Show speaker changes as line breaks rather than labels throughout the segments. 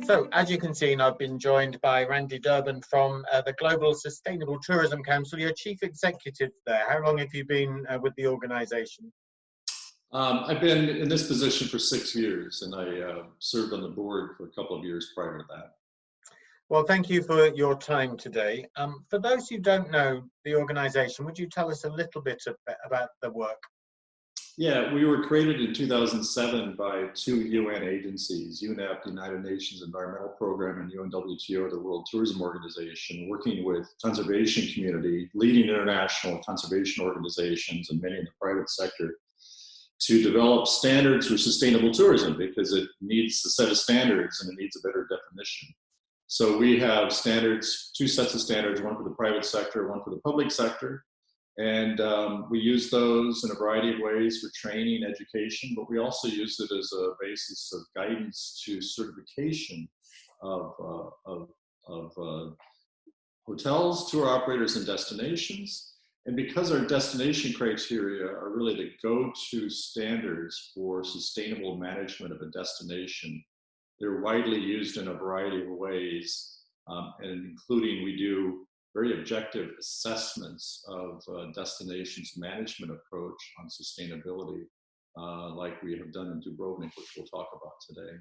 So, as you can see, I've been joined by Randy Durband from the Global Sustainable Tourism Council. You're Chief Executive there. How long have you been with the organisation?
I've been in this position for 6 years, and I served on the board for a couple of years prior to that.
Well, thank you for your time today. For those who don't know the organisation, would you tell us a little bit about the work?
Yeah, we were created in 2007 by 2 UN agencies, UNEP, the United Nations Environmental Program, and UNWTO, the World Tourism Organization, working with conservation community, leading international conservation organizations, and many in the private sector, to develop standards for sustainable tourism, because it needs a set of standards and it needs a better definition. So we have standards, 2 sets of standards, one for the private sector, one for the public sector. And we use those in a variety of ways for training, education, but we also use it as a basis of guidance to certification of hotels, tour operators, and destinations. And because our destination criteria are really the go-to standards for sustainable management of a destination, they're widely used in a variety of ways, and including we do very objective assessments of destinations management approach on sustainability, like we have done in Dubrovnik, which we'll talk about today.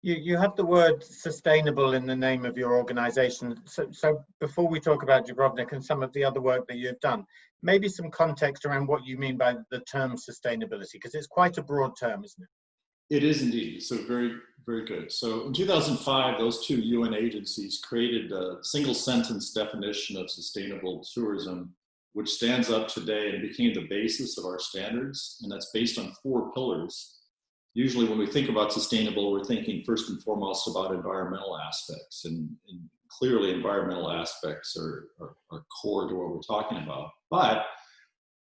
You have the word sustainable in the name of your organisation. So before we talk about Dubrovnik and some of the other work that you've done, maybe some context around what you mean by the term sustainability, because it's quite a broad term, isn't it?
It is indeed. So very, very good. So in 2005, those 2 UN agencies created a single sentence definition of sustainable tourism, which stands up today and became the basis of our standards. And that's based on 4 pillars. Usually when we think about sustainable, we're thinking first and foremost about environmental aspects. And clearly environmental aspects are core to what we're talking about. But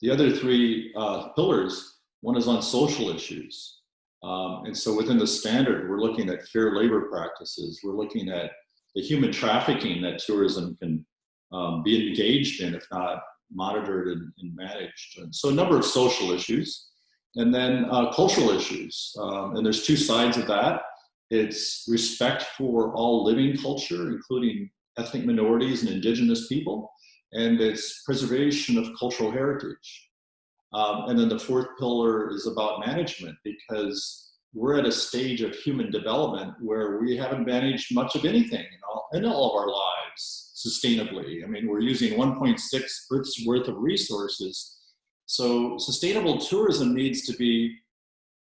the other 3 pillars, one is on social issues. And so within the standard, we're looking at fair labor practices. We're looking at the human trafficking that tourism can be engaged in, if not monitored and managed. And so a number of social issues, and then cultural issues. And there's 2 sides of that. It's respect for all living culture, including ethnic minorities and indigenous people, and it's preservation of cultural heritage. And then the 4th pillar is about management, because we're at a stage of human development where we haven't managed much of anything in all of our lives sustainably. I mean, we're using 1.6 Earth's worth of resources. So sustainable tourism needs to be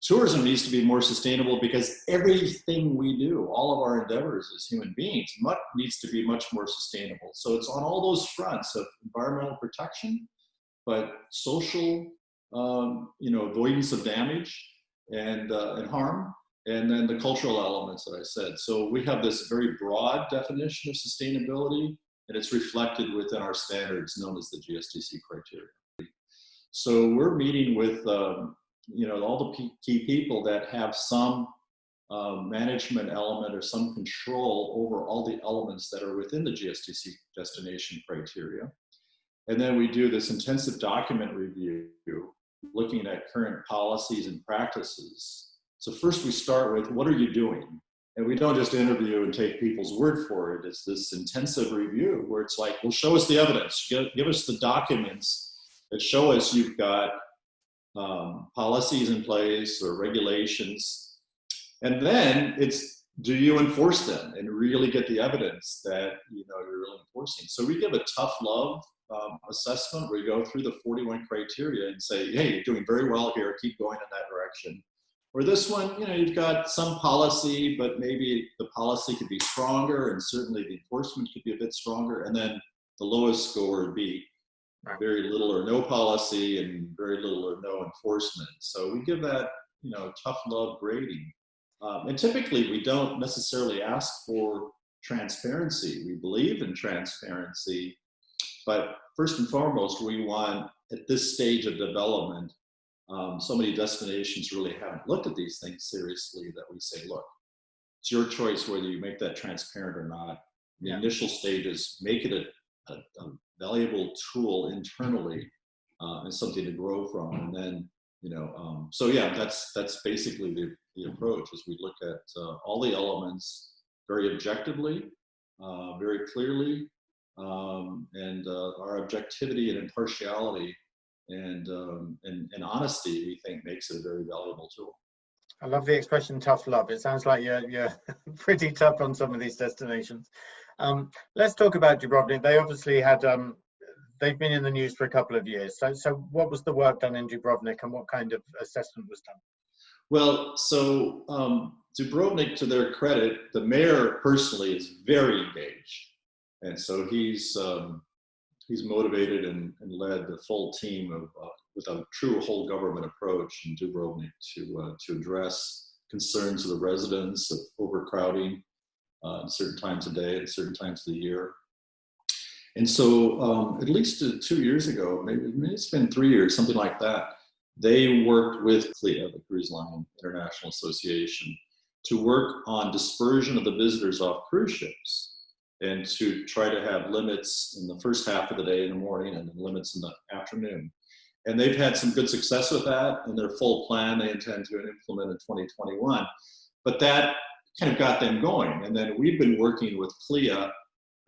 more sustainable, because everything we do, all of our endeavors as human beings, needs to be much more sustainable. So it's on all those fronts of environmental protection, but social, avoidance of damage and harm, and then the cultural elements that I said. So we have this very broad definition of sustainability, and it's reflected within our standards known as the GSTC criteria. So we're meeting with all the key people that have some management element or some control over all the elements that are within the GSTC destination criteria. And then we do this intensive document review, looking at current policies and practices. So first we start with, what are you doing? And we don't just interview and take people's word for it. It's this intensive review where it's like, well, show us the evidence. Give us the documents that show us you've got policies in place or regulations. And then it's, do you enforce them and really get the evidence that you're really enforcing? So we give a tough love assessment where we go through the 41 criteria and say, hey, you're doing very well here, keep going in that direction. Or this one, you've got some policy, but maybe the policy could be stronger, and certainly the enforcement could be a bit stronger. And then the lowest score would be very little or no policy and very little or no enforcement. So we give that, tough love grading. And typically we don't necessarily ask for transparency. We believe in transparency, but first and foremost, we want, at this stage of development, so many destinations really haven't looked at these things seriously, that we say, look, it's your choice whether you make that transparent or not. The initial stages, make it a valuable tool internally and something to grow from. And then, so yeah, that's basically the approach, as we look at all the elements very objectively, very clearly, and our objectivity and impartiality and honesty, we think, makes it a very valuable tool.
I love the expression tough love. It sounds like you're pretty tough on some of these destinations. Let's talk about Dubrovnik. They obviously had, they've been in the news for a couple of years. So what was the work done in Dubrovnik and what kind of assessment was done?
Well, so Dubrovnik, to their credit, the mayor personally is very engaged. And so he's motivated and led the full team of with a true whole government approach in Dubrovnik to address concerns of the residents of overcrowding at certain times of day, at certain times of the year. And so at least 2 years ago, maybe it's been 3 years, something like that, they worked with CLIA, the Cruise Line International Association, to work on dispersion of the visitors off cruise ships, and to try to have limits in the first half of the day in the morning and then limits in the afternoon. And they've had some good success with that, and their full plan they intend to implement in 2021. But that kind of got them going. And then we've been working with CLIA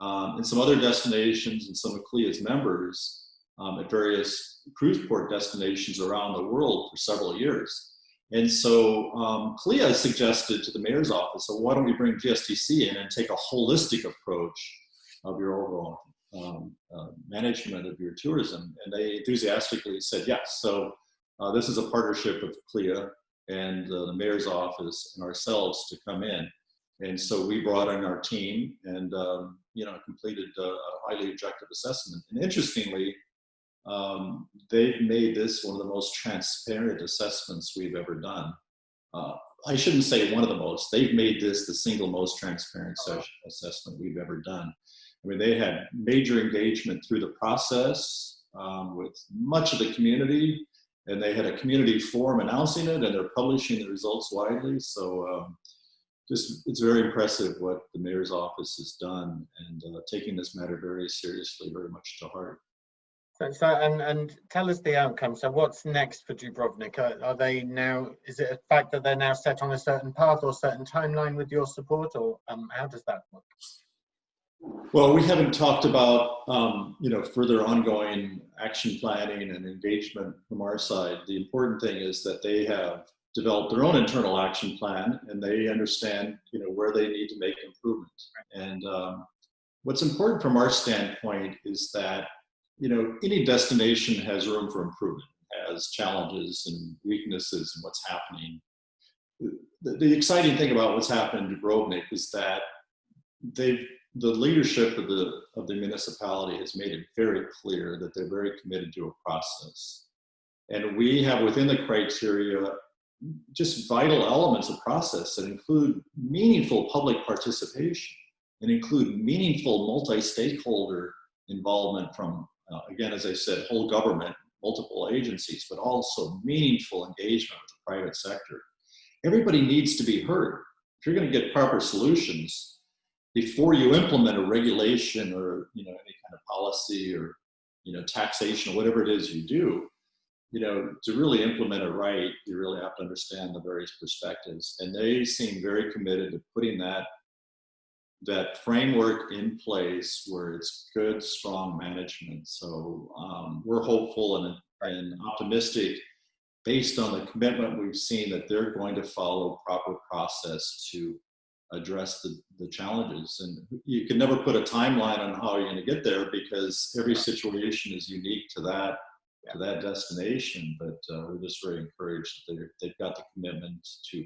and some other destinations and some of CLIA's members at various cruise port destinations around the world for several years. And so CLIA suggested to the mayor's office, so why don't we bring GSTC in and take a holistic approach of your overall management of your tourism? And they enthusiastically said yes. So this is a partnership of CLIA and the mayor's office and ourselves to come in. And so we brought in our team and completed a highly objective assessment. And interestingly, they've made this one of the most transparent assessments we've ever done. I shouldn't say one of the most. They've made this the single most transparent assessment we've ever done. I mean, they had major engagement through the process with much of the community, and they had a community forum announcing it, and they're publishing the results widely. So it's very impressive what the mayor's office has done, and taking this matter very seriously, very much to heart.
So and tell us the outcome. So what's next for Dubrovnik? Are they now, is it a fact that they're now set on a certain path or certain timeline with your support, or how does that work?
Well, we haven't talked about further ongoing action planning and engagement from our side. The important thing is that they have developed their own internal action plan, and they understand where they need to make improvements. And what's important from our standpoint is that any destination has room for improvement, has challenges and weaknesses in what's happening. The exciting thing about what's happened in Dubrovnik is that the leadership of the municipality has made it very clear that they're very committed to a process. And we have within the criteria just vital elements of process that include meaningful public participation and include meaningful multi-stakeholder involvement from again, as I said, whole government, multiple agencies, but also meaningful engagement with the private sector. Everybody needs to be heard. If you're going to get proper solutions, before you implement a regulation or any kind of policy or taxation or whatever it is you do, to really implement it right, you really have to understand the various perspectives. And they seem very committed to putting that framework in place where it's good, strong management. So we're hopeful and optimistic based on the commitment we've seen that they're going to follow proper process to address the challenges. And you can never put a timeline on how you're going to get there because every situation is unique to that destination. But we're just very encouraged that they've got the commitment to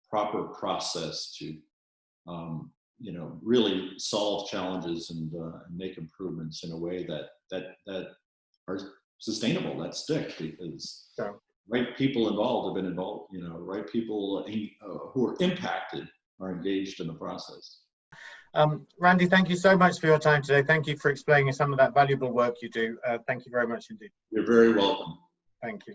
proper process to really solve challenges and make improvements in a way that are sustainable, that stick, because right people involved have been involved, right people who are impacted are engaged in the process.
Randy, thank you so much for your time today. Thank you for explaining some of that valuable work you do. Thank you very much indeed.
You're very welcome.
Thank you.